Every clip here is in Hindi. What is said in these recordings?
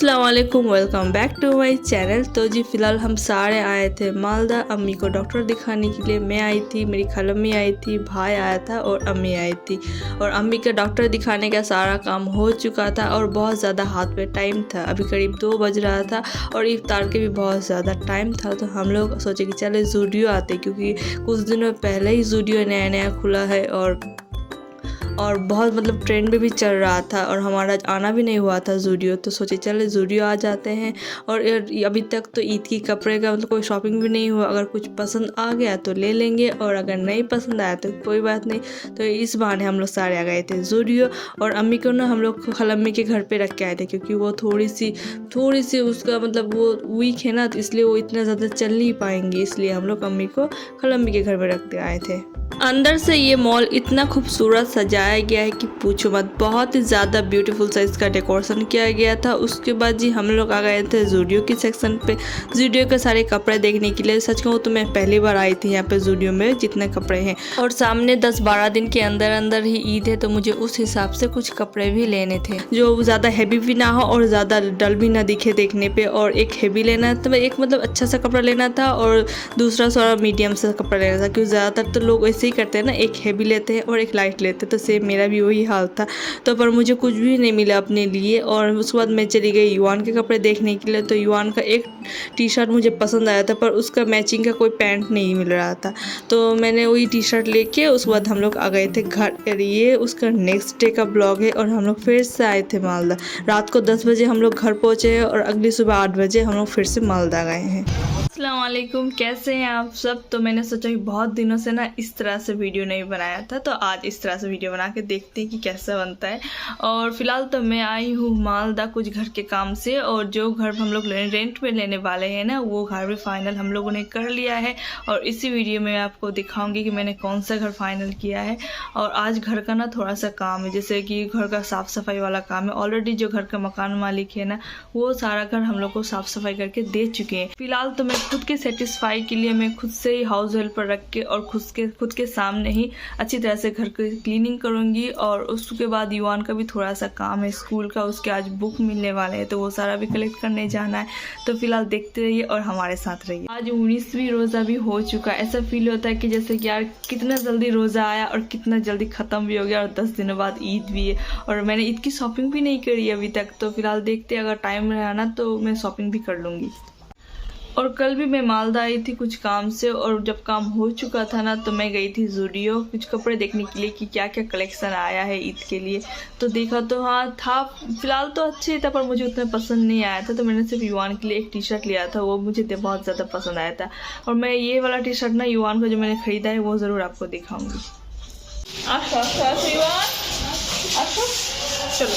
अस्सलाम वालेकुम, welcome back to my channel. तो जी फ़िलहाल हम सारे आए थे मालदा अम्मी को डॉक्टर दिखाने के लिए। मैं आई थी, मेरी खालम्मी आई थी, भाई आया था और अम्मी आई थी। और अम्मी का डॉक्टर दिखाने का सारा काम हो चुका था और बहुत ज़्यादा हाथ में टाइम था। अभी करीब 2 बज रहा था और इफ्तार के भी बहुत ज़्यादा टाइम था। तो हम लोग सोचे कि चले ज़ूडियो आते, क्योंकि कुछ दिनों पहले ही ज़ूडियो नया नया खुला है और बहुत मतलब ट्रेंड में भी चल रहा था और हमारा आना भी नहीं हुआ था ज़ूडियो। तो सोचे चले ज़ूडियो आ जाते हैं। और अभी तक तो ईद की कपड़े का मतलब कोई शॉपिंग भी नहीं हुआ। अगर कुछ पसंद आ गया तो ले लेंगे और अगर नहीं पसंद आया तो कोई बात नहीं। तो इस बहाने हम लोग सारे आ गए थे ज़ूडियो। और अम्मी को ना हम लोग खालम्मी के घर पे रख के आए थे, क्योंकि वो थोड़ी सी उसका मतलब वो वीक है ना, तो इसलिए वो इतना ज़्यादा चल नहीं पाएंगी। इसलिए हम लोग अम्मी को खालम्मी के घर पे रख के आए थे। अंदर से ये मॉल इतना खूबसूरत सजाया गया है कि पूछो मत। बहुत ही ज़्यादा ब्यूटीफुल सा इसका डेकोरेशन किया गया था। उसके बाद जी हम लोग आ गए थे ज़ूडियो की सेक्शन पे, ज़ूडियो के सारे कपड़े देखने के लिए। सच कहूँ तो मैं पहली बार आई थी यहाँ पे ज़ूडियो में, जितने कपड़े हैं। और सामने 10-12 दिन के अंदर अंदर ही ईद है, तो मुझे उस हिसाब से कुछ कपड़े भी लेने थे जो ज़्यादा हैवी भी ना हो और ज़्यादा डल भी ना दिखे देखने पर। और एक हैवी लेना था, एक मतलब अच्छा सा कपड़ा लेना था और दूसरा थोड़ा मीडियम सा कपड़ा लेना था, क्योंकि ज़्यादातर तो लोग ऐसे करते हैं ना, एक हैवी लेते हैं और एक लाइट लेते हैं। तो सेम मेरा भी वही हाल था। तो पर मुझे कुछ भी नहीं मिला अपने लिए। और उसके बाद मैं चली गई युआन के कपड़े देखने के लिए। तो युआन का एक टी शर्ट मुझे पसंद आया था, पर उसका मैचिंग का कोई पैंट नहीं मिल रहा था। तो मैंने वही टी शर्ट लेके उसके बाद हम लोग आ गए थे घर। ये उसका नेक्स्ट डे का ब्लॉग है। और हम लोग फिर से आए थे मालदा। रात को 10 बजे हम लोग घर पहुँचे हैं और अगली सुबह 8 बजे हम लोग फिर से मालदा गए हैं। अस्सलाम वालेकुम, कैसे हैं आप सब। तो मैंने सोचा कि बहुत दिनों से ना इस तरह से वीडियो नहीं बनाया था, तो आज इस तरह से वीडियो बना के देखते हैं कि कैसा बनता है। और फिलहाल तो मैं आई हूँ मालदा कुछ घर के काम से। और जो घर हम लोग रेंट पे लेने वाले हैं ना, वो घर भी फाइनल हम लोगों ने कर लिया है। और इसी वीडियो में आपको दिखाऊंगी कि मैंने कौन सा घर फाइनल किया है। और आज घर का ना थोड़ा सा काम है, जैसे कि घर का साफ़ सफाई वाला काम है। ऑलरेडी जो घर का मकान मालिक है ना, वो सारा घर हम लोग को साफ़ सफाई करके दे चुके हैं। फिलहाल तो मैं खुद के सेटिस्फाई के लिए मैं खुद से ही हाउस हेल्पर रख के और खुद के सामने ही अच्छी तरह से घर की क्लीनिंग करूँगी। और उसके बाद युवान का भी थोड़ा सा काम है स्कूल का, उसके आज बुक मिलने वाले हैं, तो वो सारा भी कलेक्ट करने जाना है। तो फिलहाल देखते रहिए और हमारे साथ रहिए। आज 19वीं रोज़ा भी हो चुका है। ऐसा फील होता है कि जैसे कि यार कितना जल्दी रोज़ा आया और कितना जल्दी ख़त्म भी हो गया, और 10 दिनों बाद ईद भी है। और मैंने ईद की शॉपिंग भी नहीं करी अभी तक। तो फिलहाल देखते, अगर टाइम रहा ना तो मैं शॉपिंग भी कर लूँगी। और कल भी मैं मालदा आई थी कुछ काम से, और जब काम हो चुका था ना तो मैं गई थी ज़ूडियो कुछ कपड़े देखने के लिए कि क्या क्या कलेक्शन आया है ईद के लिए। तो देखा तो हाँ था, फिलहाल तो अच्छे था, पर मुझे उतना पसंद नहीं आया था। तो मैंने सिर्फ युवान के लिए एक टी शर्ट लिया था, वो मुझे बहुत ज़्यादा पसंद आया था। और मैं ये वाला टी शर्ट ना युवान को जो मैंने ख़रीदा है वो ज़रूर आपको दिखाऊँगी। चलो,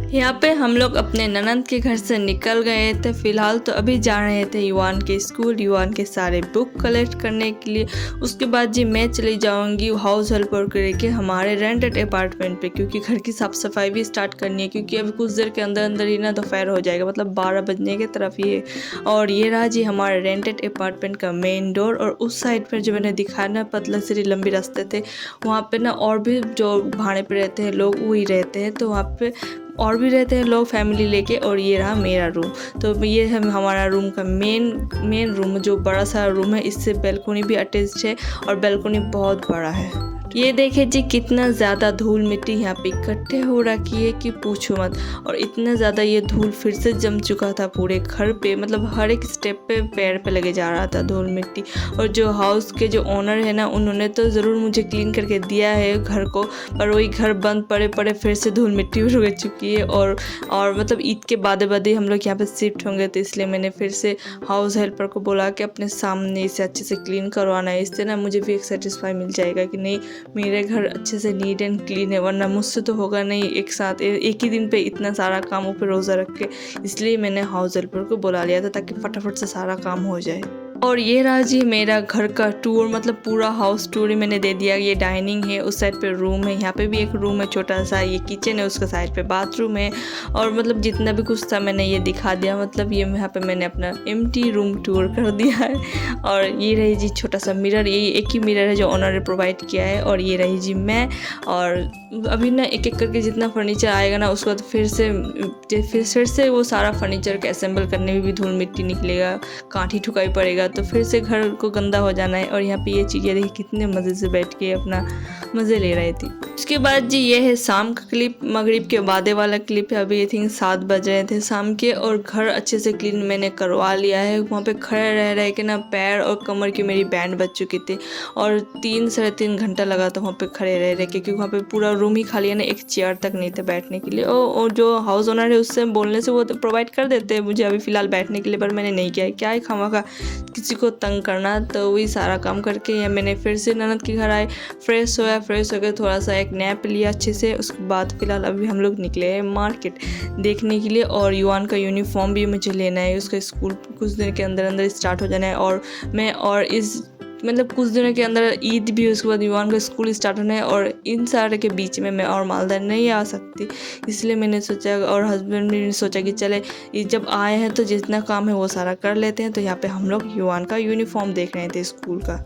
यहाँ पे हम लोग अपने ननंद के घर से निकल गए थे। फिलहाल तो अभी जा रहे थे युवान के स्कूल, युवान के सारे बुक कलेक्ट करने के लिए। उसके बाद जी मैं चली जाऊंगी हाउस हेल्पर करके हमारे रेंटेड अपार्टमेंट पे, क्योंकि घर की साफ़ सफाई भी स्टार्ट करनी है। क्योंकि अभी कुछ देर के अंदर अंदर ही ना दोपहर हो जाएगा, मतलब 12 बजने के तरफ ही है। और ये रहा जी हमारे रेंटेड अपार्टमेंट का मेन डोर। और उस साइड पर जो मैंने दिखाया ना, पतला से लंबी रास्ते थे, वहाँ पर ना और भी जो भाड़े पर रहते हैं लोग वही रहते हैं। तो वहाँ पर और भी रहते हैं लोग फैमिली लेके। और ये रहा मेरा रूम। तो ये है हमारा रूम का मेन रूम, जो बड़ा सा रूम है। इससे बैल्कनी भी अटैच्ड है और बैल्कनी बहुत बड़ा है। ये देखे जी कितना ज़्यादा धूल मिट्टी यहाँ पे इकट्ठे हो रखी है कि पूछो मत। और इतना ज़्यादा ये धूल फिर से जम चुका था पूरे घर पे, मतलब हर एक स्टेप पे पैर पे लगे जा रहा था धूल मिट्टी। और जो हाउस के जो ओनर है ना, उन्होंने तो ज़रूर मुझे क्लीन करके दिया है घर को, पर वही घर बंद पड़े फिर से धूल मिट्टी उड़ चुकी है। और मतलब ईद के बाद हम लोग यहाँ पे शिफ्ट होंगे, तो इसलिए मैंने फिर से हाउस हेल्पर को बोला कि अपने सामने इसे अच्छे से क्लीन करवाना है। इससे ना मुझे भी एक सेटिस्फाई मिल जाएगा कि नहीं मेरे घर अच्छे से नीट एंड क्लीन है, वरना मुझसे तो होगा नहीं एक साथ एक ही दिन पे इतना सारा काम ऊपर रोज़ा रख के। इसलिए मैंने हाउस हेल्पर को बुला लिया था ताकि फटाफट से सारा काम हो जाए। और ये रहा जी मेरा घर का टूर, मतलब पूरा हाउस टूर ही मैंने दे दिया। ये डाइनिंग है, उस साइड पे रूम है, यहाँ पे भी एक रूम है छोटा सा, ये किचन है, उसका साइड पे बाथरूम है, और मतलब जितना भी कुछ था मैंने ये दिखा दिया। मतलब ये यहाँ पे मैंने अपना एम्प्टी रूम टूर कर दिया है। और ये रही जी छोटा सा मिरर, ये एक ही मिरर है जो ओनर ने प्रोवाइड किया है। और ये रही जी मैं, और अभी ना एक एक करके जितना फर्नीचर आएगा ना उसके बाद फिर से वो सारा फर्नीचर के असेंबल करने में भी धूल मिट्टी निकलेगा, कांठी ठुकाई पड़ेगा, तो फिर से घर को गंदा हो जाना है। और यहाँ पे ये चीज़ें देखिए कितने मज़े से बैठ के अपना मज़े ले रही थी। उसके बाद जी ये है शाम का क्लिप, मगरिब के बाद वाला क्लिप है। अभी आई थिंक 7 बज रहे थे शाम के, और घर अच्छे से क्लीन मैंने करवा लिया है। वहाँ पे खड़े रह के ना पैर और कमर की मेरी बैंड बज चुकी थी, और 3-3.5 घंटा लगा था वहाँ पे खड़े रह के, क्योंकि वहाँ पे पूरा रूम ही खाली है ना, एक चेयर तक नहीं था बैठने के लिए। और जो हाउस ओनर है उससे बोलने से वो तो प्रोवाइड कर देते हैं मुझे अभी फ़िलहाल बैठने के लिए, पर मैंने नहीं किया। क्या है खामखा किसी को तंग करना, तो वही सारा काम करके या मैंने फिर से ननद के घर आए, फ्रेश होकर थोड़ा सा एक नैप लिया अच्छे से। उसके बाद फ़िलहाल अभी हम लोग निकले हैं मार्केट देखने के लिए, और युवान का यूनिफॉर्म भी मुझे लेना है, उसका स्कूल कुछ दिन के अंदर स्टार्ट हो जाना है। और मैं और इस मतलब कुछ दिनों के अंदर ईद भी, उसके बाद युवान का स्कूल स्टार्ट होना है, और इन सारे के बीच में मैं और मालदा नहीं आ सकती। इसलिए मैंने सोचा, और हस्बैंड ने सोचा कि चले जब आए हैं तो जितना काम है वो सारा कर लेते हैं। तो यहाँ पे हम लोग युवान का यूनिफॉर्म देख रहे थे स्कूल का।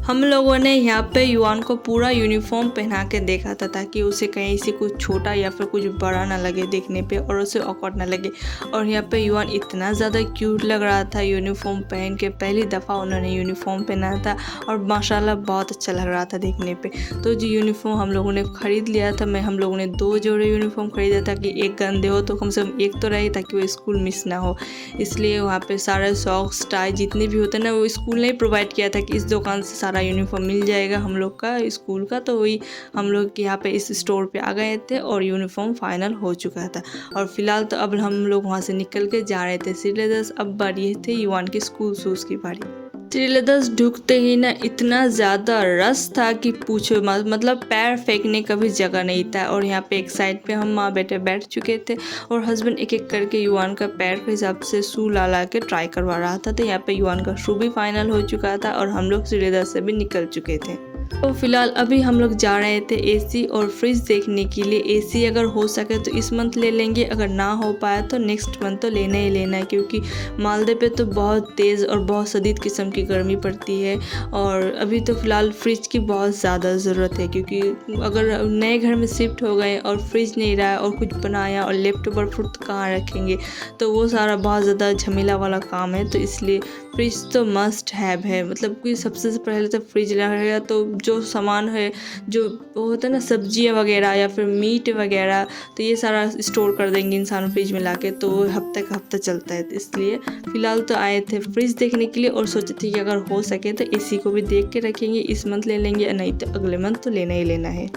हम लोगों ने यहाँ पे युवान को पूरा यूनिफॉर्म पहना के देखा था, ताकि उसे कहीं से कुछ छोटा या फिर कुछ बड़ा ना लगे देखने पे, और उसे ऑकवर्ड ना लगे। और यहाँ पे युवान इतना ज़्यादा क्यूट लग रहा था यूनिफॉर्म पहन के, पहली दफ़ा उन्होंने यूनिफॉर्म पहना था, और माशाल्लाह बहुत अच्छा लग रहा था देखने पे। तो जो यूनिफॉर्म हम लोगों ने ख़रीद लिया था, हम लोगों ने 2 जोड़े यूनिफॉर्म ख़रीदा था कि एक गंदे हो तो कम से कम एक तो रहे, ताकि वो स्कूल मिस ना हो। इसलिए वहाँ पर सारे सॉक्स टाई जितने भी होते हैं ना, वो स्कूल ने ही प्रोवाइड किया था कि इस दुकान से सारा यूनिफॉर्म मिल जाएगा हम लोग का स्कूल का। तो वही हम लोग यहाँ पे इस स्टोर पे आ गए थे, और यूनिफॉर्म फाइनल हो चुका था। और फिलहाल तो अब हम लोग वहाँ से निकल के जा रहे थे श्रीलेदर्स। अब बारी थी युवान की स्कूल शूज़ की बारी। श्रीलेदर्स ढुकते ही ना इतना ज़्यादा रश था कि पूछो मत, मतलब पैर फेंकने का भी जगह नहीं था। और यहाँ पे एक साइड पे हम माँ बेटे बैठ चुके थे, और हस्बैंड एक एक करके युवान का पैर के हिसाब से शू ला के ट्राई करवा रहा था। तो यहाँ पे युवान का शू भी फाइनल हो चुका था, और हम लोग श्रीलेदर्स से भी निकल चुके थे। तो फिलहाल अभी हम लोग जा रहे थे एसी और फ्रिज देखने के लिए। एसी अगर हो सके तो इस मंथ ले लेंगे, अगर ना हो पाया तो नेक्स्ट मंथ तो लेना ही लेना है, क्योंकि मालदे पे तो बहुत तेज़ और बहुत शदीद किस्म की गर्मी पड़ती है। और अभी तो फ़िलहाल फ्रिज की बहुत ज़्यादा ज़रूरत है, क्योंकि अगर नए घर में शिफ्ट हो गए और फ्रिज नहीं रहा और कुछ बनाया और लैपटॉप और फ्रूट कहाँ रखेंगे, तो वो सारा बहुत ज़्यादा झमेला वाला काम है। तो इसलिए फ्रिज तो मस्ट हैव है, मतलब कि सबसे पहले तो फ्रिज रहेगा तो जो सामान है, जो वो होता है ना सब्जियां वगैरह या फिर मीट वगैरह, तो ये सारा स्टोर कर देंगे इंसान फ्रिज में लाके, तो हफ्ते का हफ्ता चलता है। तो इसलिए फ़िलहाल तो आए थे फ्रिज देखने के लिए, और सोचे थे कि अगर हो सके तो एसी को भी देख के रखेंगे, इस मंथ ले लेंगे, नहीं तो अगले मंथ तो लेना ही लेना है।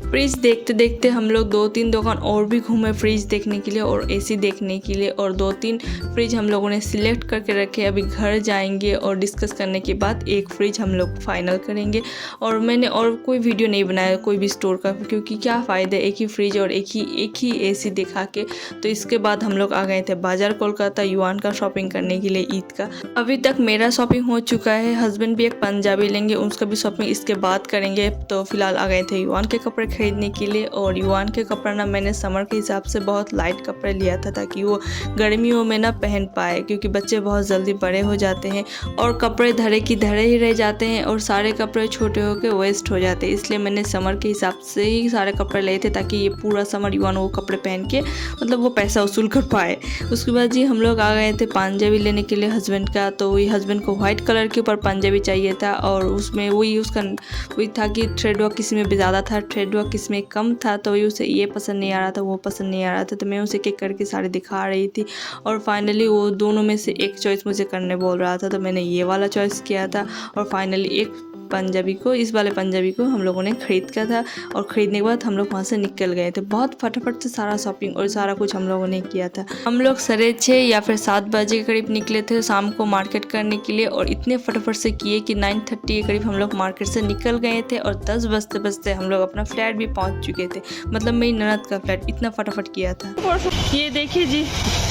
फ्रिज देखते देखते हम लोग 2-3 दुकान और भी घूमे फ्रिज देखने के लिए और एसी देखने के लिए, और 2-3 फ्रिज हम लोगों ने सिलेक्ट करके रखे। अभी घर जाएंगे और डिस्कस करने के बाद एक फ्रिज हम लोग फाइनल करेंगे। और मैंने और कोई वीडियो नहीं बनाया कोई भी स्टोर का, क्योंकि क्या फ़ायदा एक ही फ्रिज और एक ही एसी दिखा के। तो इसके बाद हम लोग आ गए थे बाज़ार कोलकाता युवान का शॉपिंग करने के लिए ईद का। अभी तक मेरा शॉपिंग हो चुका है, हस्बैंड भी एक पंजाबी लेंगे, उसका भी शॉपिंग इसके बाद करेंगे। तो फिलहाल आ गए थे युवान के कपड़े खरीदने के लिए। और युवान के कपड़ा ना मैंने समर के हिसाब से बहुत लाइट कपड़े लिया था, ताकि वो गर्मियों में ना पहन पाए, क्योंकि बच्चे बहुत जल्दी बड़े हो जाते हैं और कपड़े धरे की धरे ही रह जाते हैं, और सारे कपड़े छोटे होकर वेस्ट हो जाते हैं। इसलिए मैंने समर के हिसाब से ही सारे कपड़े लिए थे, ताकि ये पूरा समर युवान वो कपड़े पहन के मतलब वो पैसा वसूल कर पाए। उसके बाद जी हम लोग आ गए थे पंजाबी लेने के लिए हस्बैंड का। तो वही हस्बैंड को वाइट कलर के ऊपर पंजाबी चाहिए था, और उसमें वही था कि थ्रेड वर्क किसी में ज़्यादा था, थ्रेड वर्क किसी में कम था। तो वही उसे ये पसंद नहीं आ रहा था, वो पसंद नहीं आ रहा था। तो मैं उसे एक करके सारे दिखा रही थी, और फाइनली वो दोनों में से एक चॉइस मुझे करने बोल रहा था। तो मैंने ये वाला चॉइस किया था, और फाइनली इस वाले पंजाबी को हम लोगों ने खरीद का था। और ख़रीदने के बाद हम लोग वहाँ से निकल गए थे। बहुत फटाफट से सारा शॉपिंग और सारा कुछ हम लोगों ने किया था। हम लोग 6:30 या फिर 7 बजे के करीब निकले थे शाम को मार्केट करने के लिए, और इतने फटाफट से किए कि 9:30 के करीब हम लोग मार्केट से निकल गए थे, और 10 बजते हम लोग अपना फ्लैट भी पहुँच चुके थे। मतलब मेरी ननद का फ्लैट, इतना फटाफट किया था। ये देखिए जी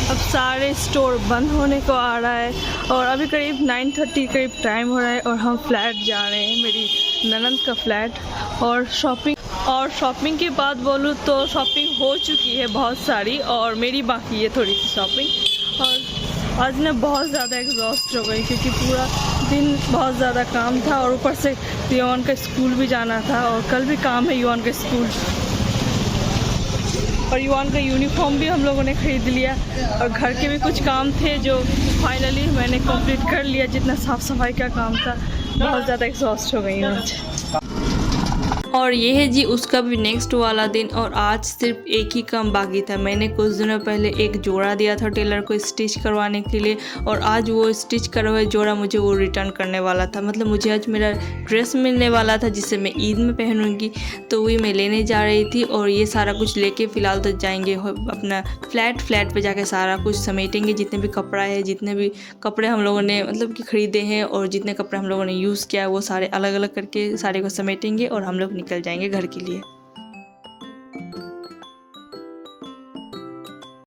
अब सारे स्टोर बंद होने को आ रहा है और अभी करीब 9:30 करीब टाइम हो रहा है और हम फ्लैट जा रहे हैं, मेरी ननंद का फ्लैट। और शॉपिंग की बात बोलूँ तो शॉपिंग हो चुकी है बहुत सारी और मेरी बाकी है थोड़ी सी शॉपिंग। और आज मैं बहुत ज़्यादा एग्जॉस्ट हो गई क्योंकि पूरा दिन बहुत ज़्यादा काम था और ऊपर से युवान का स्कूल भी जाना था और कल भी काम है युवान का स्कूल। और युवान का यूनिफॉर्म भी हम लोगों ने ख़रीद लिया और घर के भी कुछ काम थे जो फाइनली मैंने कंप्लीट कर लिया, जितना साफ़ सफाई का काम था। बहुत ज़्यादा एग्जॉस्ट हो गई हूँ आज। और ये है जी उसका भी नेक्स्ट वाला दिन और आज सिर्फ एक ही काम बाकी था। मैंने कुछ दिनों पहले एक जोड़ा दिया था टेलर को स्टिच करवाने के लिए और आज वो स्टिच करा हुआ जोड़ा मुझे वो रिटर्न करने वाला था। मतलब मुझे आज मेरा ड्रेस मिलने वाला था जिसे मैं ईद में पहनूंगी, तो वही मैं लेने जा रही थी। और ये सारा कुछ लेके फ़िलहाल तो जाएंगे अपना फ्लैट पे जाके सारा कुछ समेटेंगे, जितने भी कपड़ा है, जितने भी कपड़े हम लोगों ने मतलब कि ख़रीदे हैं और जितने कपड़े हम लोगों ने यूज़ किया वो सारे अलग अलग करके सारे को समेटेंगे और हम लोग निकल जाएंगे घर के लिए।